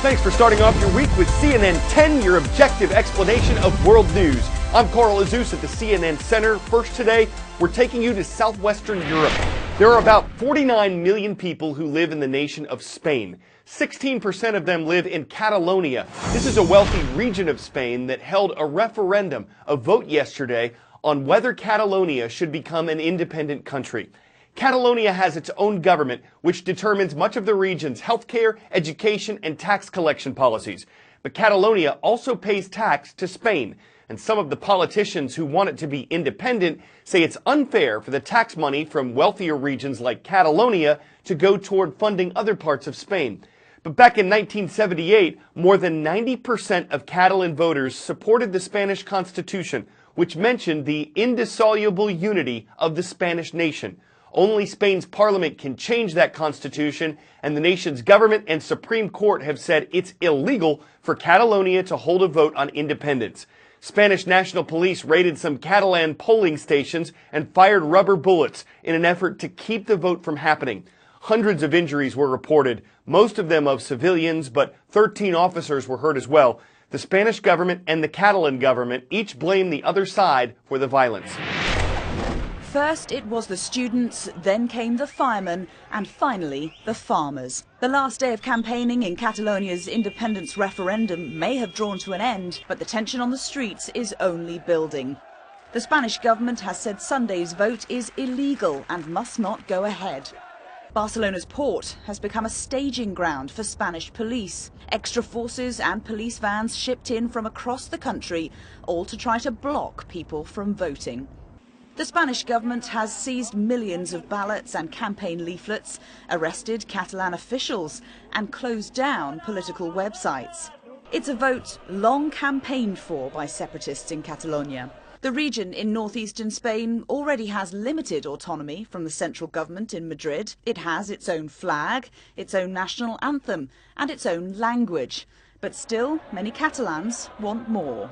Thanks for starting off your week with CNN 10, your objective explanation of world news. I'm Carl Azuz at the CNN Center. First today, we're taking you to southwestern Europe. There are about 49 million people who live in the nation of Spain. 16% of them live in Catalonia. This is a wealthy region of Spain that held a referendum, a vote yesterday, on whether Catalonia should become an independent country. Catalonia has its own government, which determines much of the region's healthcare, education, and tax collection policies. But Catalonia also pays tax to Spain, and some of the politicians who want it to be independent say it's unfair for the tax money from wealthier regions like Catalonia to go toward funding other parts of Spain. But back in 1978, more than 90% of Catalan voters supported the Spanish Constitution, which mentioned the indissoluble unity of the Spanish nation. Only Spain's parliament can change that constitution, and the nation's government and Supreme Court have said it's illegal for Catalonia to hold a vote on independence. Spanish National Police raided some Catalan polling stations and fired rubber bullets in an effort to keep the vote from happening. Hundreds of injuries were reported, most of them of civilians, but 13 officers were hurt as well. The Spanish government and the Catalan government each blame the other side for the violence. First it was the students, then came the firemen, and finally the farmers. The last day of campaigning in Catalonia's independence referendum may have drawn to an end, but the tension on the streets is only building. The Spanish government has said Sunday's vote is illegal and must not go ahead. Barcelona's port has become a staging ground for Spanish police. Extra forces and police vans shipped in from across the country, all to try to block people from voting. The Spanish government has seized millions of ballots and campaign leaflets, arrested Catalan officials, and closed down political websites. It's a vote long campaigned for by separatists in Catalonia. The region in northeastern Spain already has limited autonomy from the central government in Madrid. It has its own flag, its own national anthem, and its own language. But still, many Catalans want more.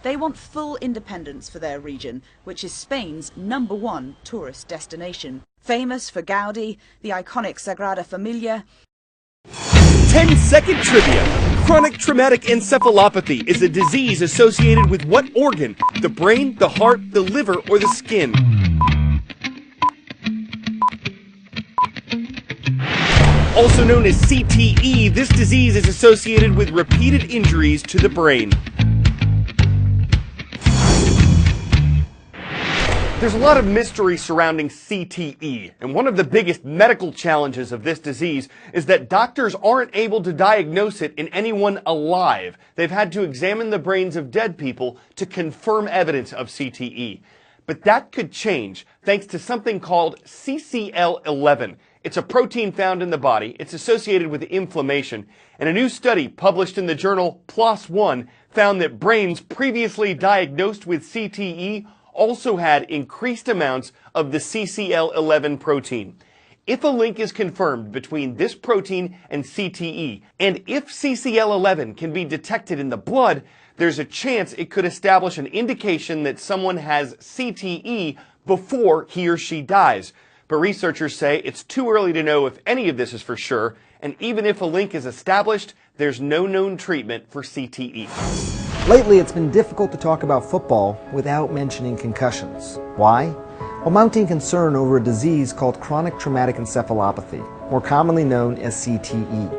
They want full independence for their region, which is Spain's #1 tourist destination. Famous for Gaudi, the iconic Sagrada Familia. 10-second trivia. Chronic traumatic encephalopathy is a disease associated with what organ? The brain, the heart, the liver, or the skin? Also known as CTE, this disease is associated with repeated injuries to the brain. There's a lot of mystery surrounding CTE, and one of the biggest medical challenges of this disease is that doctors aren't able to diagnose it in anyone alive. They've had to examine the brains of dead people to confirm evidence of CTE. But that could change thanks to something called CCL11. It's a protein found in the body. It's associated with inflammation. And a new study published in the journal PLOS ONE found that brains previously diagnosed with CTE also had increased amounts of the CCL11 protein. If a link is confirmed between this protein and CTE, and if CCL11 can be detected in the blood, there's a chance it could establish an indication that someone has CTE before he or she dies. But researchers say it's too early to know if any of this is for sure, and even if a link is established, there's no known treatment for CTE. Lately, it's been difficult to talk about football without mentioning concussions. Why? Well, mounting concern over a disease called chronic traumatic encephalopathy, more commonly known as CTE.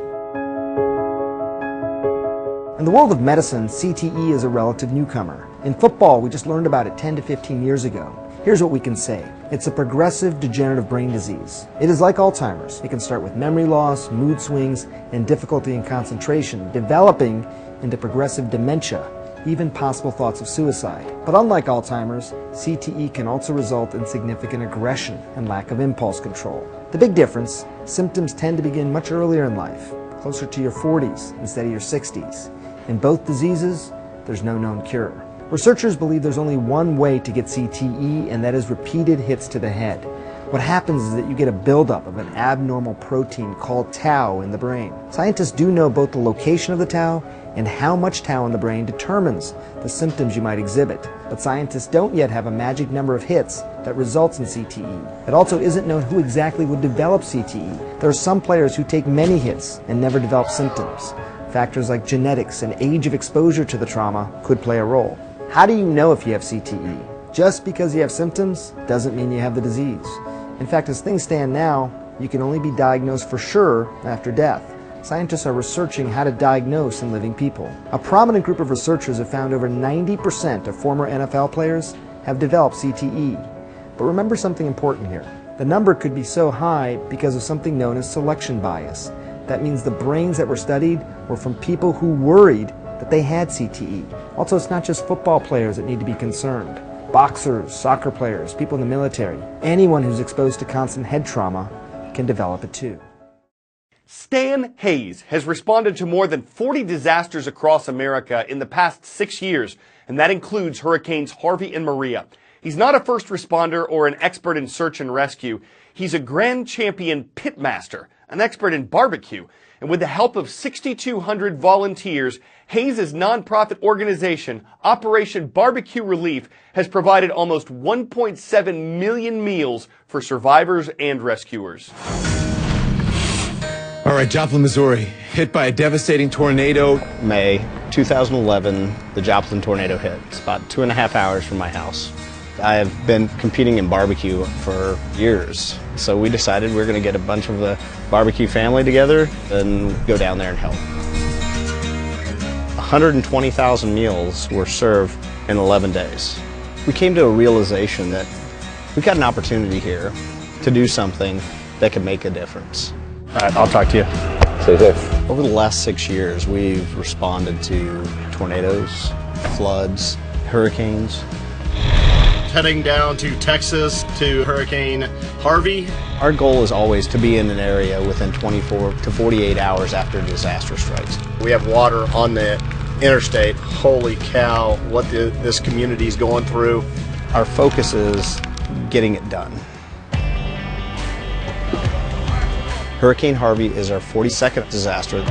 In the world of medicine, CTE is a relative newcomer. In football, we just learned about it 10 to 15 years ago. Here's what we can say. It's a progressive degenerative brain disease. It is like Alzheimer's. It can start with memory loss, mood swings, and difficulty in concentration, developing into progressive dementia, even possible thoughts of suicide. But unlike Alzheimer's, CTE can also result in significant aggression and lack of impulse control. The big difference, symptoms tend to begin much earlier in life, closer to your 40s instead of your 60s. In both diseases, there's no known cure. Researchers believe there's only one way to get CTE, and that is repeated hits to the head. What happens is that you get a buildup of an abnormal protein called tau in the brain. Scientists do know both the location of the tau and how much tau in the brain determines the symptoms you might exhibit. But scientists don't yet have a magic number of hits that results in CTE. It also isn't known who exactly would develop CTE. There are some players who take many hits and never develop symptoms. Factors like genetics and age of exposure to the trauma could play a role. How do you know if you have CTE? Just because you have symptoms doesn't mean you have the disease. In fact, as things stand now, you can only be diagnosed for sure after death. Scientists are researching how to diagnose in living people. A prominent group of researchers have found over 90% of former NFL players have developed CTE. But remember something important here. The number could be so high because of something known as selection bias. That means the brains that were studied were from people who worried that they had CTE. Also, it's not just football players that need to be concerned. Boxers, soccer players, people in the military, anyone who's exposed to constant head trauma can develop it too. Stan Hayes has responded to more than 40 disasters across America in the past 6 years, and that includes Hurricanes Harvey and Maria. He's not a first responder or an expert in search and rescue. He's a grand champion pitmaster, an expert in barbecue. And with the help of 6,200 volunteers, Hayes' nonprofit organization, Operation Barbecue Relief, has provided almost 1.7 million meals for survivors and rescuers. All right, Joplin, Missouri, hit by a devastating tornado. May 2011, the Joplin tornado hit. It's about 2.5 hours from my house. I have been competing in barbecue for years, so we decided we were going to get a bunch of the barbecue family together and go down there and help. 120,000 meals were served in 11 days. We came to a realization that we've got an opportunity here to do something that could make a difference. All right, I'll talk to you. Stay safe. Over the last 6 years, we've responded to tornadoes, floods, hurricanes. Heading down to Texas to Hurricane Harvey. Our goal is always to be in an area within 24 to 48 hours after a disaster strikes. We have water on the interstate. Holy cow, what this community is going through. Our focus is getting it done. Hurricane Harvey is our 42nd disaster.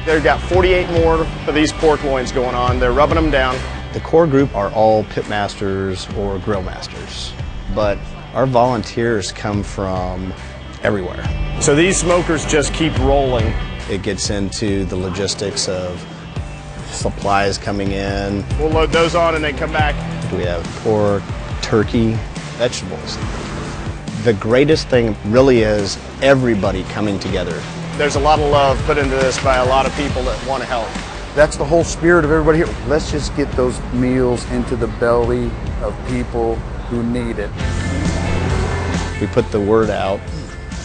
They've got 48 more of these pork loins going on. They're rubbing them down. The core group are all pitmasters or grill masters, but our volunteers come from everywhere. So these smokers just keep rolling. It gets into the logistics of supplies coming in. We'll load those on and then come back. We have pork, turkey, vegetables. The greatest thing really is everybody coming together. There's a lot of love put into this by a lot of people that want to help. That's the whole spirit of everybody here. Let's just get those meals into the belly of people who need it. We put the word out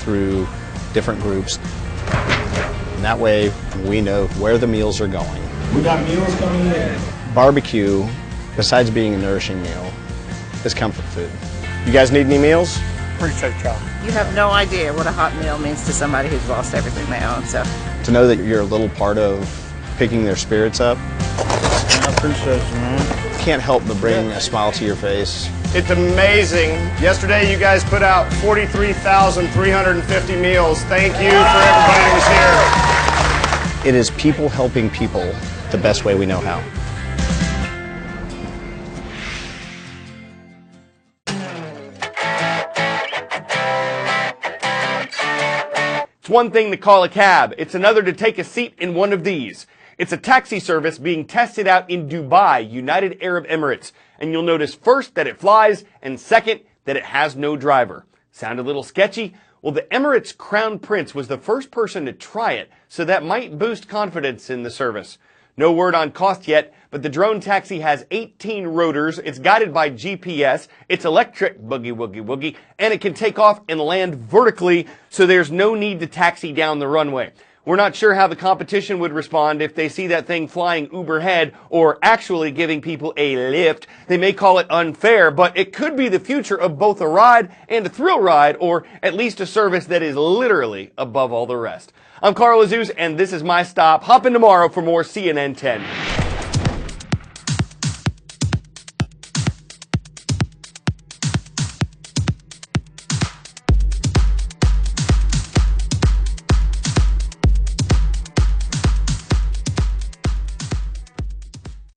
through different groups, and that way we know where the meals are going. We got meals coming in. Barbecue, besides being a nourishing meal, is comfort food. You guys need any meals? Appreciate y'all. You have no idea what a hot meal means to somebody who's lost everything they own. So to know that you're a little part of picking their spirits up, I appreciate you, man. can't help but bring a smile to your face. It's amazing. Yesterday you guys put out 43,350 meals. Thank you for everybody that was here. It is people helping people the best way we know how. It's one thing to call a cab. It's another to take a seat in one of these. It's a taxi service being tested out in Dubai, United Arab Emirates. And you'll notice first that it flies, and second that it has no driver. Sound a little sketchy? Well, the Emirates Crown Prince was the first person to try it, so that might boost confidence in the service. No word on cost yet, but the drone taxi has 18 rotors, it's guided by GPS, it's electric, boogie woogie woogie, and it can take off and land vertically, so there's no need to taxi down the runway. We're not sure how the competition would respond if they see that thing flying overhead or actually giving people a lift. They may call it unfair, but it could be the future of both a ride and a thrill ride, or at least a service that is literally above all the rest. I'm Carl Azuz, and this is my stop. Hop in tomorrow for more CNN 10.